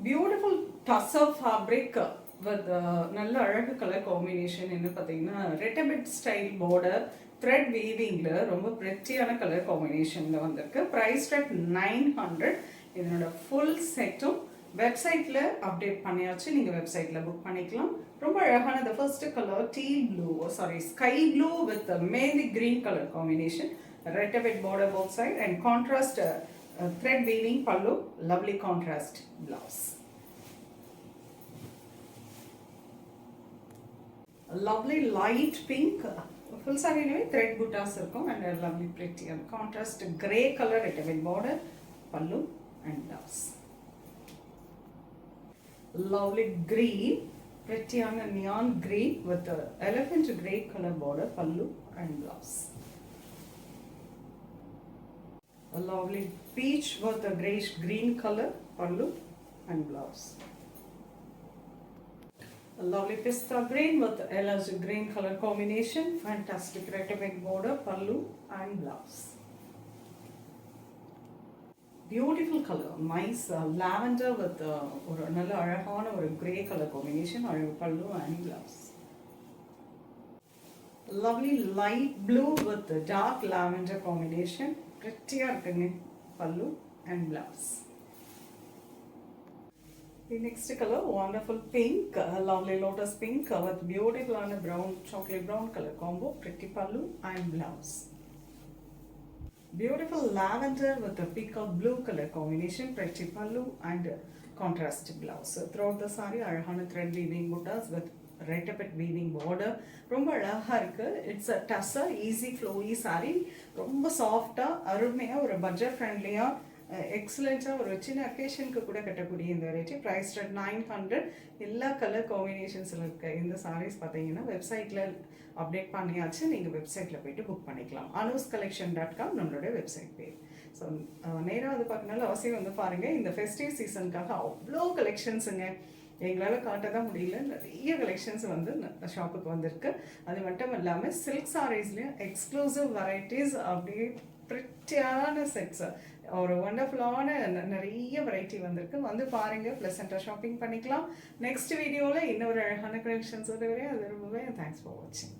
Beautiful tussar fabric with நல்ல அழகு colour combination. என்ன பார்த்தீங்கன்னா ரெட்டபிட் ஸ்டைல் பார்டர் த்ரெட் வீவிங்கில் ரொம்ப பிரெட்டியான கலர் காம்பினேஷனில் வந்திருக்கு. Price rate 900. இதனோட ஃபுல் செட்டும் வெப்சைட்டில் அப்டேட் பண்ணியாச்சு. நீங்கள் வெப்சைட்டில் புக் பண்ணிக்கலாம். ரொம்ப அழகான the first colour sky blue with mehndi green colour combination. ரெட்டபிட் border both side and contrast thread weaving pallu, lovely contrast blouse. A lovely light pink full saree anyway thread buttas irukum and a lovely pretty and contrast grey color rettable border pallu and blouse. Lovely green, pretty on a neon green with a elephant grey color border pallu and blouse. A lovely peach with a greyish green color pallu and blouse. A lovely pista green with LS green color combination. Fantastic rettable border pallu and blouse. Beautiful color, nice lavender with ஒரு நல்ல அழகான ஒரு grey color combination. அழகு pallu and blouse. Lovely light blue with dark lavender combination. Pretty இருக்குங்க pallu and blouse. The next color, wonderful pink, lovely lotus pink with beautiful on a brown, chocolate brown color combo. Pretty pallu and blouse. Beautiful lavender with a peacock blue color combination. Pretty pallu and contrast blouse. So throughout the saree, அழகான thread weaving buttas with rettable weaving border. ரொம்ப அழகா இருக்கு. It's a tussar, easy flowy saree. ரொம்ப சாஃப்டா அருமையா ஒரு budget ஃப்ரெண்ட்லியா எக்ஸலண்ட்டாக ஒரு சின்ன அக்கேஷனுக்கு கூட கட்டக்கூடிய இந்த வெரைட்டி. Price rate 900. எல்லா கலர் காம்பினேஷன்ஸில் இருக்க இந்த சாரீஸ் பார்த்தீங்கன்னா வெப்சைட்டில் அப்டேட் பண்ணியாச்சு. நீங்கள் வெப்சைட்டில் போய்ட்டு புக் பண்ணிக்கலாம். anuscollection.com நம்மளோட வெப்சைட் பேர். ஸோ நேராக வந்து பார்க்கனால அவசியம் வந்து பாருங்கள். இந்த ஃபெஸ்டிவ் சீசனுக்காக அவ்வளோ கலெக்ஷன்ஸுங்க எங்களால் காட்ட தான் முடியல. நிறைய கலெக்ஷன்ஸ் வந்து ஷாப்புக்கு வந்திருக்கு. அது மட்டும் இல்லாமல் சில்க் சாரீஸ்லேயும் எக்ஸ்க்ளூசிவ் வெரைட்டிஸ் அப்படியே பிரிட்டியான செட்ஸ் ஒரு ஒண்டர்ஃபுல்லான நிறைய வெரைட்டி வந்திருக்கு. வந்து பாருங்கள், ப்ளசண்ட்டாக ஷாப்பிங் பண்ணிக்கலாம். நெக்ஸ்ட் வீடியோவில் இன்னொரு அழகான கலெக்ஷன்ஸ் வரை அது ரொம்பவே தேங்க்ஸ் ஃபார் வாட்சிங்.